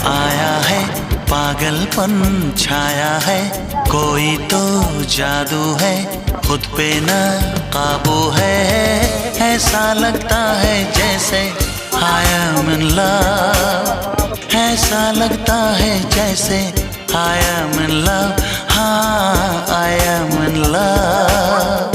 आया है पागलपन छाया है, कोई तो जादू है खुद पे न काबू है। ऐसा लगता है जैसे I am in love, ऐसा लगता है जैसे I am in love, हाँ I am in love।